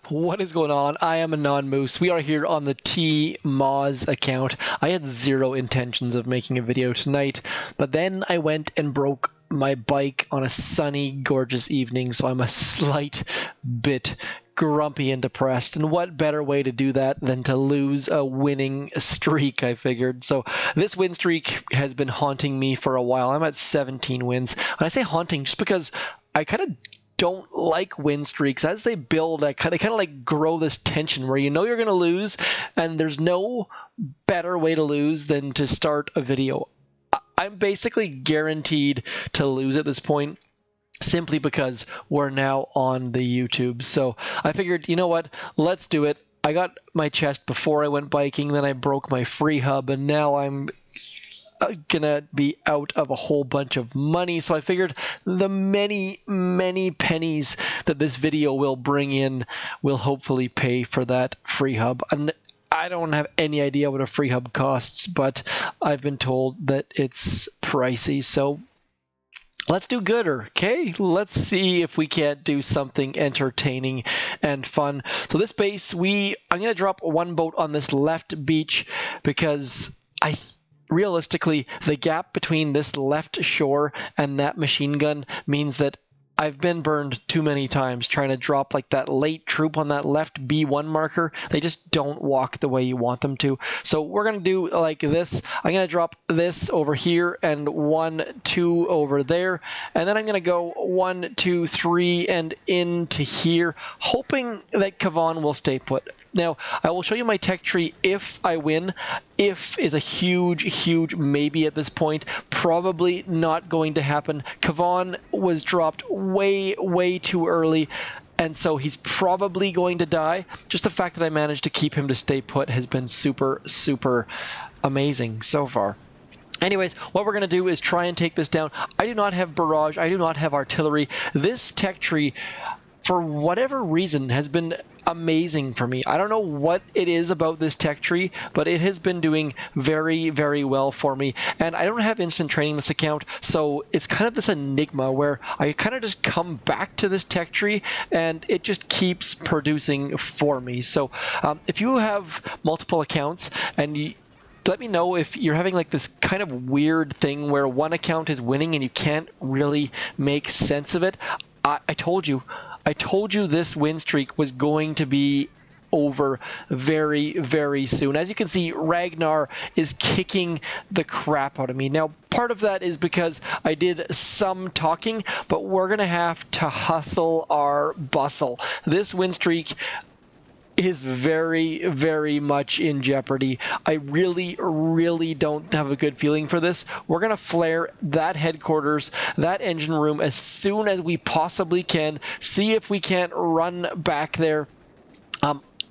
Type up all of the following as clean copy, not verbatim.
What is going on? I am Anon Moose. We are here on the T-Moz account. I had zero intentions of making a video tonight, but then I went and broke my bike on a sunny, gorgeous evening, so I'm a slight bit grumpy and depressed. And what better way to do that than to lose a winning streak, I figured. So this win streak has been haunting me for a while. I'm at 17 wins. And I say haunting just because I kind of don't like win streaks. As they build, they kind of like grow this tension where you know you're going to lose, and there's no better way to lose than to start a video. I'm basically guaranteed to lose at this point, simply because we're now on the YouTube. So I figured, you know what, let's do it. I got my chest before I went biking, then I broke my free hub, and now I'm gonna be out of a whole bunch of money. So I figured the many pennies that this video will bring in will hopefully pay for that free hub. And I don't have any idea what a free hub costs, but I've been told that it's pricey. So let's do gooder, okay? Let's see if we can't do something entertaining and fun. So this base, I'm gonna drop one boat on this left beach because realistically, the gap between this left shore and that machine gun means that I've been burned too many times trying to drop like that late troop on that left B1 marker. They just don't walk the way you want them to. So we're going to do like this. I'm going to drop this over here and 1, 2 over there. And then I'm going to go 1, 2, 3 and into here, hoping that Kavan will stay put. Now, I will show you my tech tree if I win. If is a huge maybe at this point. Probably not going to happen. Kavan was dropped way too early, and so he's probably going to die. Just the fact that I managed to keep him to stay put has been super amazing so far. Anyways, what we're going to do is try and take this down. I do not have barrage. I do not have artillery. This tech tree, for whatever reason, has been amazing for me. I don't know what it is about this tech tree, but it has been doing very well for me. And I don't have instant training this account, so it's kind of this enigma where I kind of just come back to this tech tree and it just keeps producing for me. So if you have multiple accounts and let me know if you're having like this kind of weird thing where one account is winning and you can't really make sense of it. I told you this win streak was going to be over very soon. As you can see, Ragnar is kicking the crap out of me. Now, part of that is because I did some talking, but we're going to have to hustle our bustle. This win streak is very much in jeopardy. I really don't have a good feeling for this. We're going to flare that headquarters, that engine room as soon as we possibly can. See if we can't run back there.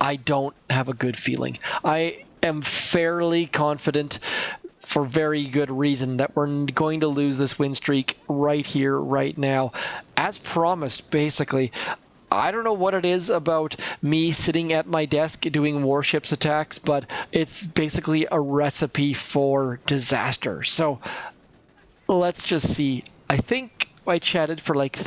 I don't have a good feeling. I am fairly confident, for very good reason, that we're going to lose this win streak right here, right now. As promised, basically. I don't know what it is about me sitting at my desk doing warships attacks, but it's basically a recipe for disaster. So let's just see. I think I chatted for like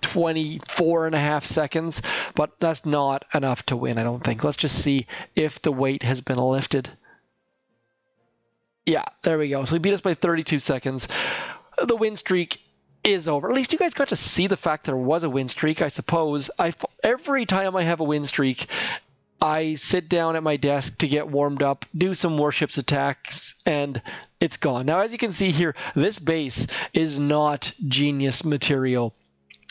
24.5 seconds, but that's not enough to win, I don't think. Let's just see if the weight has been lifted. Yeah, there we go. So he beat us by 32 seconds. The win streak is over. At least you guys got to see the fact there was a win streak, I suppose. Every time I have a win streak, I sit down at my desk to get warmed up, do some warships attacks, and it's gone. Now, as you can see here, this base is not genius material.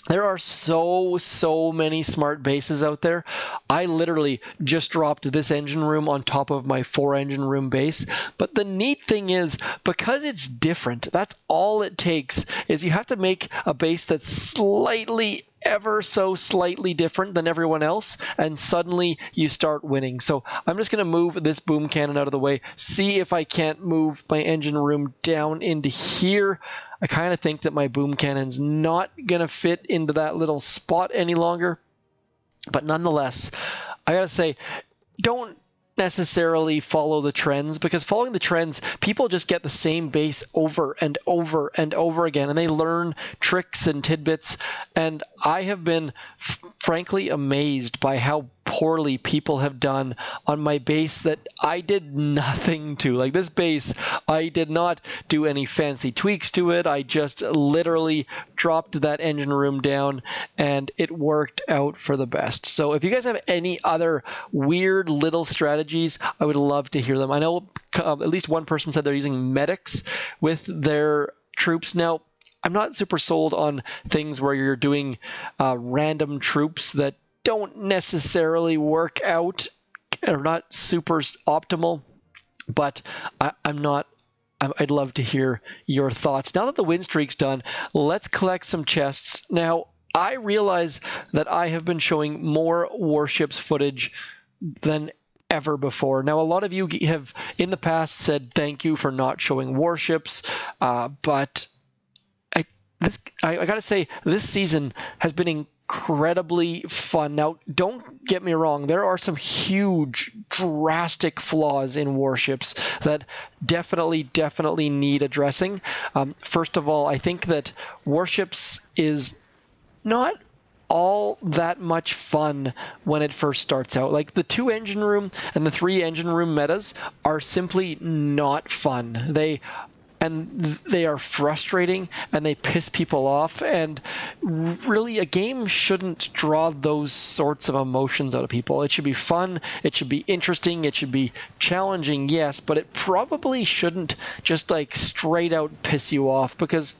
There are so many smart bases out there. I literally just dropped this engine room on top of my 4-engine room base. But the neat thing is, because it's different, that's all it takes, is you have to make a base that's slightly, ever so slightly different than everyone else, and suddenly you start winning. So I'm just going to move this boom cannon out of the way, see if I can't move my engine room down into here. I kind of think that my boom cannon's not going to fit into that little spot any longer. But nonetheless, I got to say, don't necessarily follow the trends, because following the trends, people just get the same base over and over and over again, and they learn tricks and tidbits. And I have been frankly amazed by how poorly people have done on my base that I did nothing to. Like, this base, I did not do any fancy tweaks to it. I just literally dropped that engine room down and it worked out for the best. So if you guys have any other weird little strategies, I would love to hear them. I know at least one person said they're using medics with their troops. Now, I'm not super sold on things where you're doing random troops that don't necessarily work out, or not super optimal, but I'd love to hear your thoughts. Now that the win streak's done, let's collect some chests. Now, I realize that I have been showing more warships footage than ever before. Now, a lot of you have in the past said thank you for not showing warships, but I gotta say, this season has been incredibly fun. Now, don't get me wrong, there are some huge, drastic flaws in warships that definitely need addressing. First of all, I think that warships is not all that much fun when it first starts out. Like, the 2 engine room and the 3 engine room metas are simply not fun. They are frustrating, and they piss people off, and really a game shouldn't draw those sorts of emotions out of people. It should be fun, it should be interesting, it should be challenging, yes, but it probably shouldn't just like straight out piss you off, because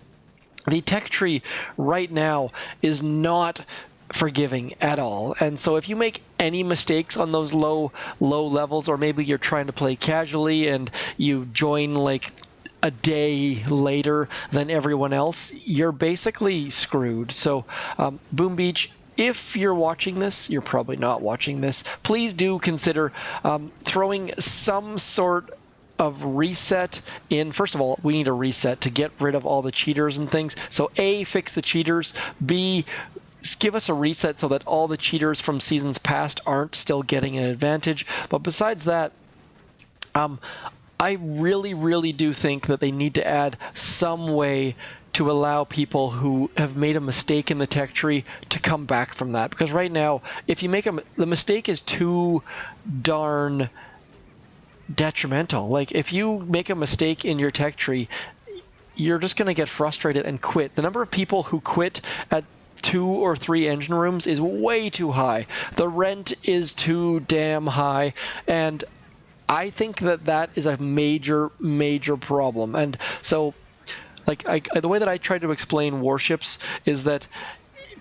the tech tree right now is not forgiving at all. And so if you make any mistakes on those low levels, or maybe you're trying to play casually and you join like a day later than everyone else, you're basically screwed. So Boom Beach, if you're watching this, you're probably not watching this, please do consider throwing some sort of reset in. First of all, we need a reset to get rid of all the cheaters and things. So A, fix the cheaters. B, give us a reset so that all the cheaters from seasons past aren't still getting an advantage. But besides that, I really do think that they need to add some way to allow people who have made a mistake in the tech tree to come back from that. Because right now, if you make the mistake is too darn detrimental. Like, if you make a mistake in your tech tree, you're just going to get frustrated and quit. The number of people who quit at 2 or 3 engine rooms is way too high. The rent is too damn high, and I think that is a major problem. And so, like, the way that I try to explain warships is that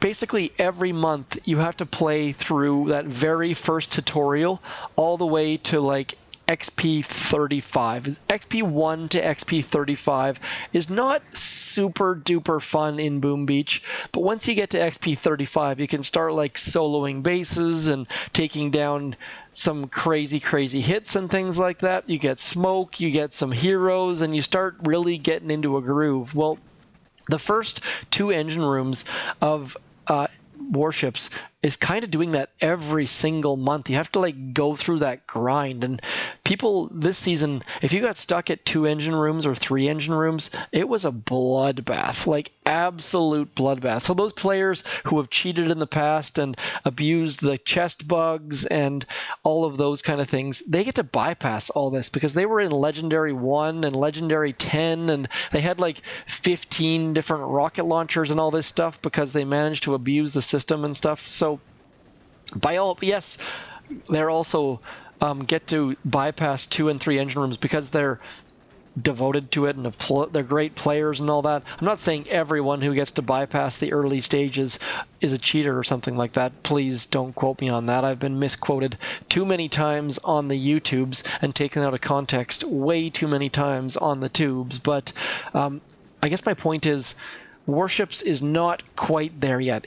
basically every month you have to play through that very first tutorial all the way to like XP 35. XP 1 to XP 35 is not super duper fun in Boom Beach, but once you get to XP 35, you can start like soloing bases and taking down some crazy hits and things like that. You get smoke, you get some heroes, and you start really getting into a groove. Well, the first 2 engine rooms of warships is kind of doing that every single month. You have to like go through that grind, and people this season, if you got stuck at 2 engine rooms or 3 engine rooms, it was a bloodbath, like absolute bloodbath. So those players who have cheated in the past and abused the chest bugs and all of those kind of things, they get to bypass all this because they were in Legendary 1 and Legendary 10, and they had like 15 different rocket launchers and all this stuff because they managed to abuse the system and stuff. So yes, they're also get to bypass 2 and 3 engine rooms because they're devoted to it and they're great players and all that. I'm not saying everyone who gets to bypass the early stages is a cheater or something like that. Please don't quote me on that. I've been misquoted too many times on the YouTubes and taken out of context way too many times on the tubes. But I guess my point is, Warships is not quite there yet.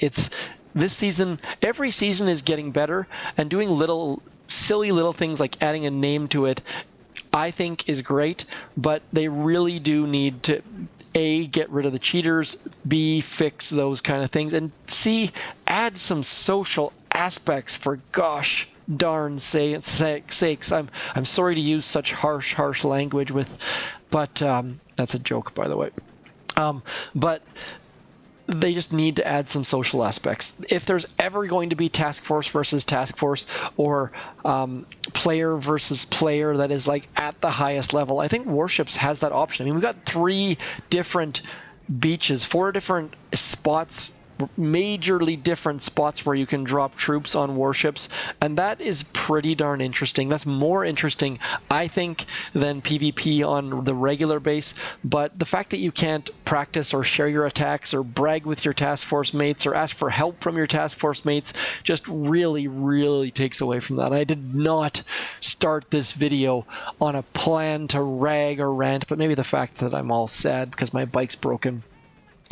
This season, every season is getting better, and doing silly little things like adding a name to it, I think is great, but they really do need to A, get rid of the cheaters, B, fix those kind of things, and C, add some social aspects, for gosh sakes, I'm sorry to use such harsh language but that's a joke, by the way. But they just need to add some social aspects. If there's ever going to be task force versus task force, or player versus player that is like at the highest level, I think Warships has that option. I mean, we've got 3 different beaches, 4 different spots, majorly different spots where you can drop troops on warships, and that is pretty darn interesting. That's more interesting, I think, than PvP on the regular base. But the fact that you can't practice or share your attacks or brag with your task force mates or ask for help from your task force mates just really takes away from that. I did not start this video on a plan to rag or rant, but maybe the fact that I'm all sad because my bike's broken.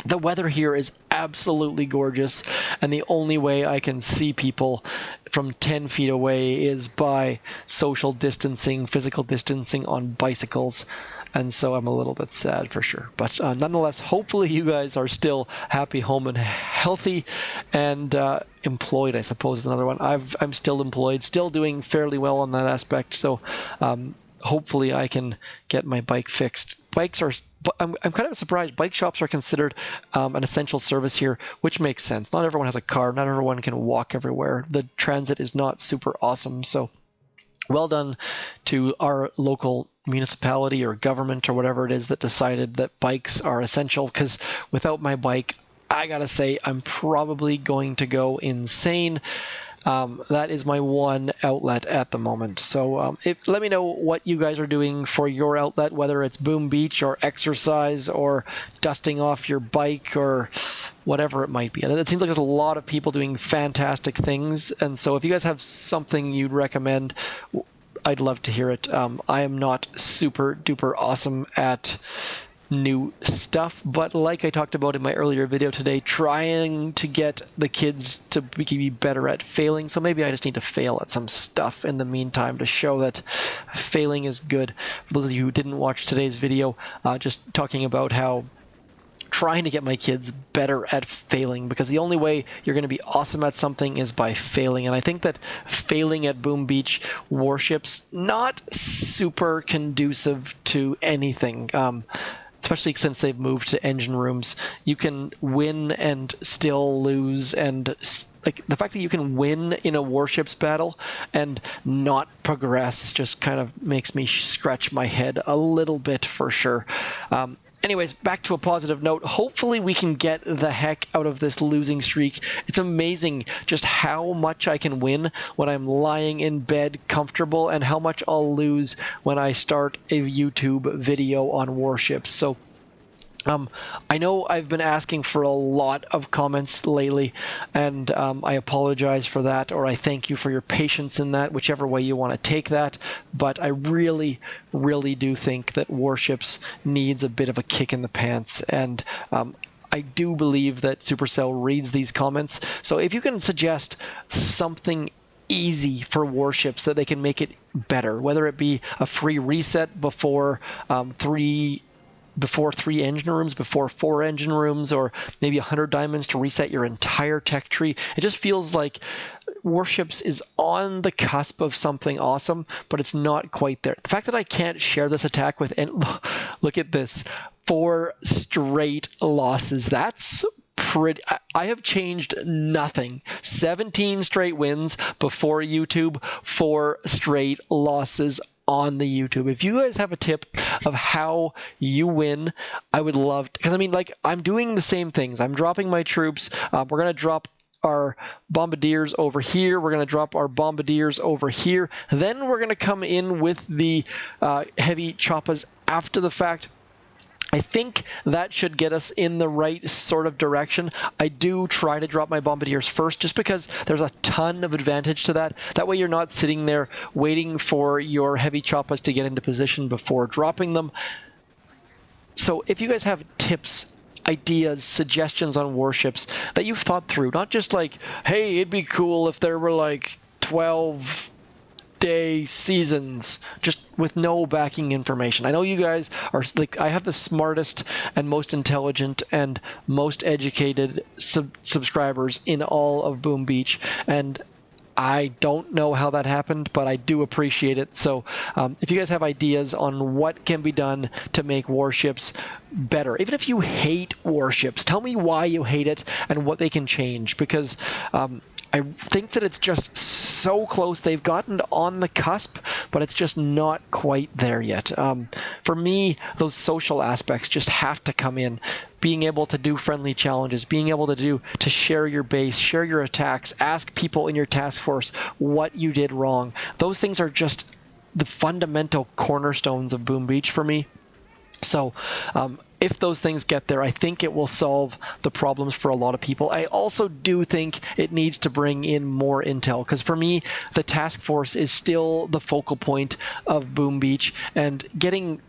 The weather here is absolutely gorgeous, and the only way I can see people from 10 feet away is by social distancing, physical distancing on bicycles, and so I'm a little bit sad for sure. But nonetheless, hopefully you guys are still happy, home, and healthy, and employed, I suppose, is another one. I'm still employed, still doing fairly well on that aspect, so hopefully I can get my bike fixed. I'm kind of surprised. Bike shops are considered an essential service here, which makes sense. Not everyone has a car. Not everyone can walk everywhere. The transit is not super awesome. So well done to our local municipality or government or whatever it is that decided that bikes are essential, because without my bike, I gotta say, I'm probably going to go insane. That is my one outlet at the moment. So let me know what you guys are doing for your outlet, whether it's Boom Beach or exercise or dusting off your bike or whatever it might be. And it seems like there's a lot of people doing fantastic things. And so if you guys have something you'd recommend, I'd love to hear it. I am not super duper awesome at new stuff, but like I talked about in my earlier video today, trying to get the kids to be better at failing. So maybe I just need to fail at some stuff in the meantime to show that failing is good. For those of you who didn't watch today's video, just talking about how trying to get my kids better at failing, because the only way you're going to be awesome at something is by failing. And I think that failing at Boom Beach Warships, not super conducive to anything. Especially since they've moved to engine rooms, you can win and still lose, and like the fact that you can win in a warships battle and not progress just kind of makes me scratch my head a little bit for sure. Anyways, back to a positive note. Hopefully we can get the heck out of this losing streak. It's amazing just how much I can win when I'm lying in bed comfortable, and how much I'll lose when I start a YouTube video on warships. So I know I've been asking for a lot of comments lately, and I apologize for that, or I thank you for your patience in that, whichever way you want to take that. But I really do think that Warships needs a bit of a kick in the pants, and I do believe that Supercell reads these comments. So if you can suggest something easy for Warships that they can make it better, whether it be a free reset before 3 engine rooms, before 4 engine rooms, or maybe 100 diamonds to reset your entire tech tree. It just feels like Warships is on the cusp of something awesome, but it's not quite there. The fact that I can't share this attack with, and look at this, 4 straight losses. That's pretty. I have changed nothing. 17 straight wins before YouTube, 4 straight losses on the YouTube. If you guys have a tip of how you win, I would love to, because I mean, like, I'm doing the same things. I'm dropping my troops. We're going to drop our bombardiers over here. We're going to drop our bombardiers over here. Then we're going to come in with the heavy choppas after the fact. I think that should get us in the right sort of direction. I do try to drop my bombardiers first, just because there's a ton of advantage to that. That way you're not sitting there waiting for your heavy choppas to get into position before dropping them. So if you guys have tips, ideas, suggestions on warships that you've thought through, not just like, hey, it'd be cool if there were like 12-day seasons, just with no backing information. I know you guys are like, I have the smartest and most intelligent and most educated subscribers in all of Boom Beach, and I don't know how that happened, but I do appreciate it. So if you guys have ideas on what can be done to make warships better, even if you hate warships, tell me why you hate it and what they can change, because I think that it's just so close. They've gotten on the cusp, but it's just not quite there yet. For me, those social aspects just have to come in. Being able to do friendly challenges, being able to share your base, share your attacks, ask people in your task force what you did wrong. Those things are just the fundamental cornerstones of Boom Beach for me. So if those things get there, I think it will solve the problems for a lot of people. I also do think it needs to bring in more intel, because for me, the task force is still the focal point of Boom Beach, and getting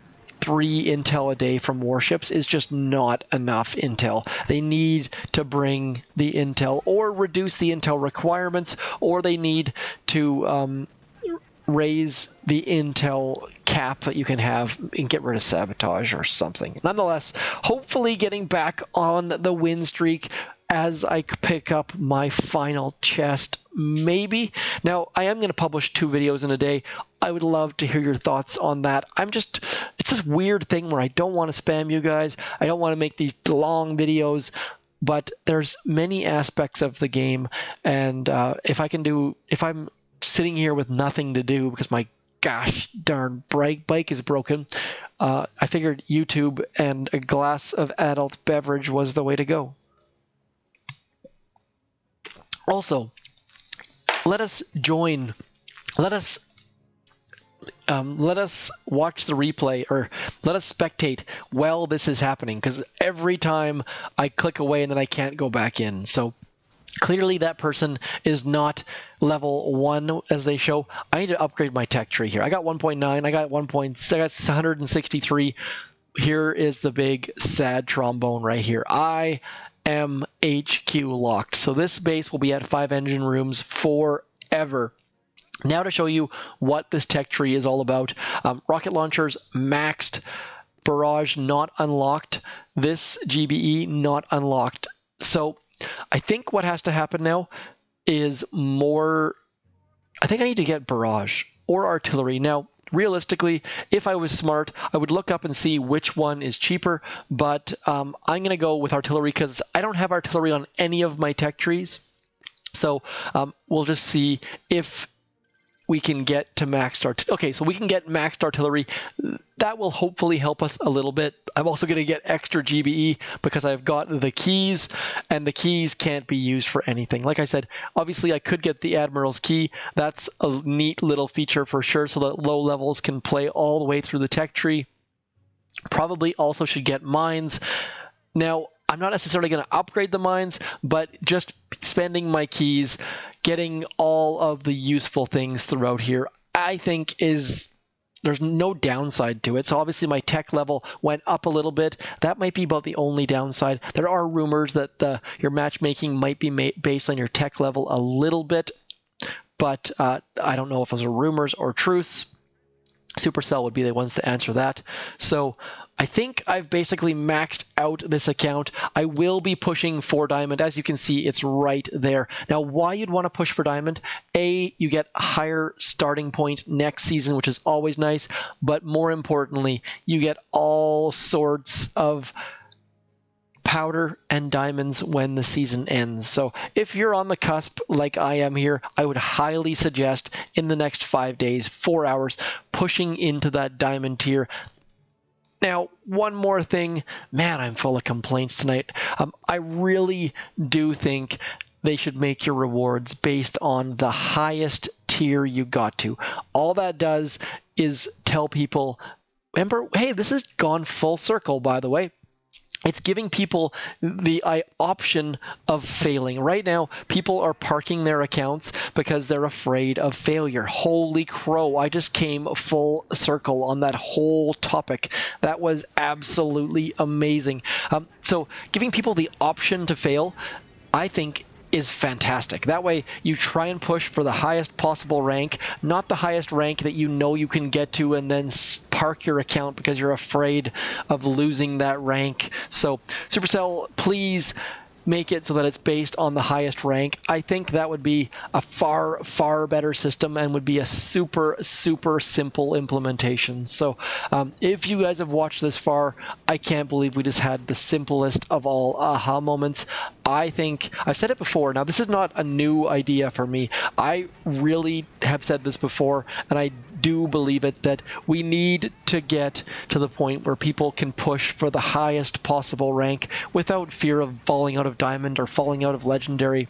3 intel a day from warships is just not enough intel. They need to bring the intel or reduce the intel requirements, or they need to raise the intel cap that you can have and get rid of sabotage or something. Nonetheless, hopefully getting back on the win streak as I pick up my final chest, maybe. Now, I am going to publish 2 videos in a day. I would love to hear your thoughts on that. It's this weird thing where I don't want to spam you guys. I don't want to make these long videos, but there's many aspects of the game, and if I'm sitting here with nothing to do because my gosh darn bike is broken, I figured YouTube and a glass of adult beverage was the way to go. Also, let us watch the replay, or let us spectate while this is happening, because every time I click away and then I can't go back in. So clearly that person is not level 1 as they show. I need to upgrade my tech tree here. I got 1.9, I got 163. Here is the big sad trombone right here. I am HQ locked. So this base will be at 5 engine rooms forever. Now to show you what this tech tree is all about. Rocket launchers maxed, barrage not unlocked, this GBE not unlocked. So I think what has to happen now is more, I think I need to get barrage or artillery. Now, realistically, if I was smart, I would look up and see which one is cheaper, but I'm going to go with artillery because I don't have artillery on any of my tech trees. So we'll just see if we can get to maxed artillery. Okay, so we can get maxed artillery. That will hopefully help us a little bit. I'm also going to get extra GBE because I've got the keys, and the keys can't be used for anything. Like I said, obviously I could get the Admiral's key. That's a neat little feature for sure, so that low levels can play all the way through the tech tree. Probably also should get mines. Now, I'm not necessarily going to upgrade the mines, but just spending my keys, getting all of the useful things throughout here, I think there's no downside to it. So obviously my tech level went up a little bit. That might be about the only downside. There are rumors that your matchmaking might be based on your tech level a little bit, but I don't know if those are rumors or truths. Supercell would be the ones to answer that. So I think I've basically maxed out this account. I will be pushing for Diamond. As you can see, it's right there. Now, why you'd want to push for Diamond? A, you get a higher starting point next season, which is always nice. But more importantly, you get all sorts of powder and diamonds when the season ends. So if you're on the cusp like I am here, I would highly suggest in the next 5 days, 4 hours, pushing into that diamond tier. Now, one more thing. Man, I'm full of complaints tonight. I really do think they should make your rewards based on the highest tier you got to. All that does is tell people, remember, hey, this has gone full circle, by the way. It's giving people the option of failing. Right now, people are parking their accounts because they're afraid of failure. Holy crow, I just came full circle on that whole topic. That was absolutely amazing. So giving people the option to fail, I think, is fantastic. That way you try and push for the highest possible rank, not the highest rank that you know you can get to and then park your account because you're afraid of losing that rank. So Supercell, please make it so that it's based on the highest rank. I think that would be a far, far better system and would be a super, super simple implementation. So if you guys have watched this far, I can't believe we just had the simplest of all aha moments. I think, I've said it before, now this is not a new idea for me. I really have said this before, and I do believe it, that we need to get to the point where people can push for the highest possible rank without fear of falling out of diamond or falling out of legendary.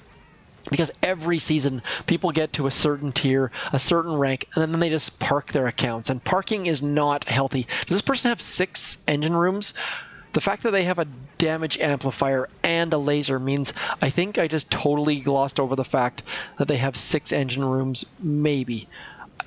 Because every season, people get to a certain tier, a certain rank, and then they just park their accounts. And parking is not healthy. Does this person have 6 engine rooms? The fact that they have a damage amplifier and a laser means I think I just totally glossed over the fact that they have 6 engine rooms, maybe.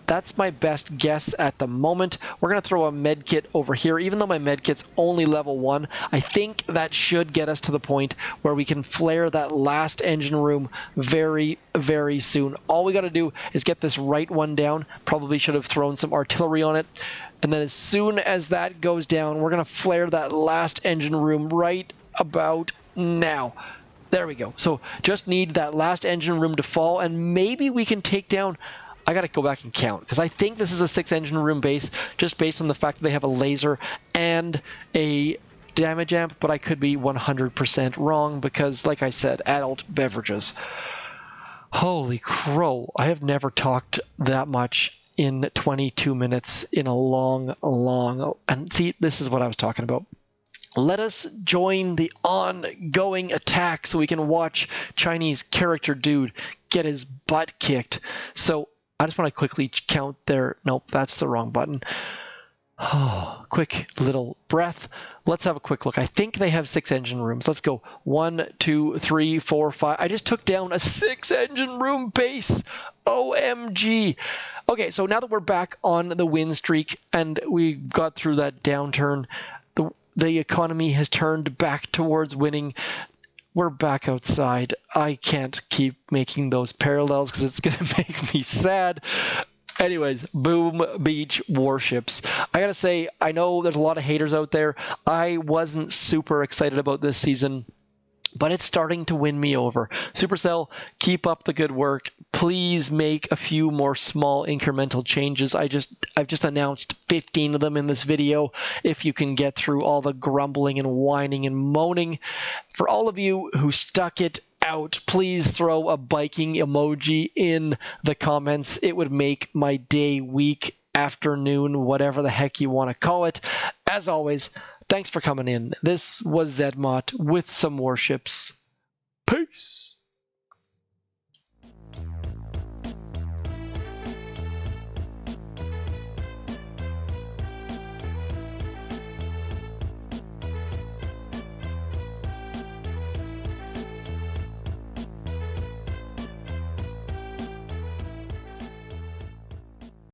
That's my best guess at the moment. We're going to throw a medkit over here. Even though my medkit's only level 1, I think that should get us to the point where we can flare that last engine room very, very soon. All we got to do is get this right one down. Probably should have thrown some artillery on it. And then as soon as that goes down, we're going to flare that last engine room right about now. There we go. So just need that last engine room to fall, and maybe we can take down... I got to go back and count, because I think this is a 6 engine room base, just based on the fact that they have a laser and a damage amp, but I could be 100% wrong, because, like I said, adult beverages. Holy crow, I have never talked that much in 22 minutes in a long, and see, this is what I was talking about. Let us join the ongoing attack so we can watch Chinese character dude get his butt kicked. So I just want to quickly count their... Nope, that's the wrong button. Oh, quick little breath. Let's have a quick look. I think they have 6 engine rooms. Let's go. 1, 2, 3, 4, 5. I just took down a 6 engine room base. OMG. Okay, so now that we're back on the win streak and we got through that downturn, the economy has turned back towards winning. We're back outside. I can't keep making those parallels because it's going to make me sad. Anyways, Boom Beach Warships. I gotta say, I know there's a lot of haters out there. I wasn't super excited about this season, but it's starting to win me over. Supercell, keep up the good work. Please make a few more small incremental changes. I've just announced 15 of them in this video. If you can get through all the grumbling and whining and moaning. For all of you who stuck it out, please throw a biking emoji in the comments. It would make my day, week, afternoon, whatever the heck you want to call it. As always, thanks for coming in. This was Zedmot with some warships. Peace.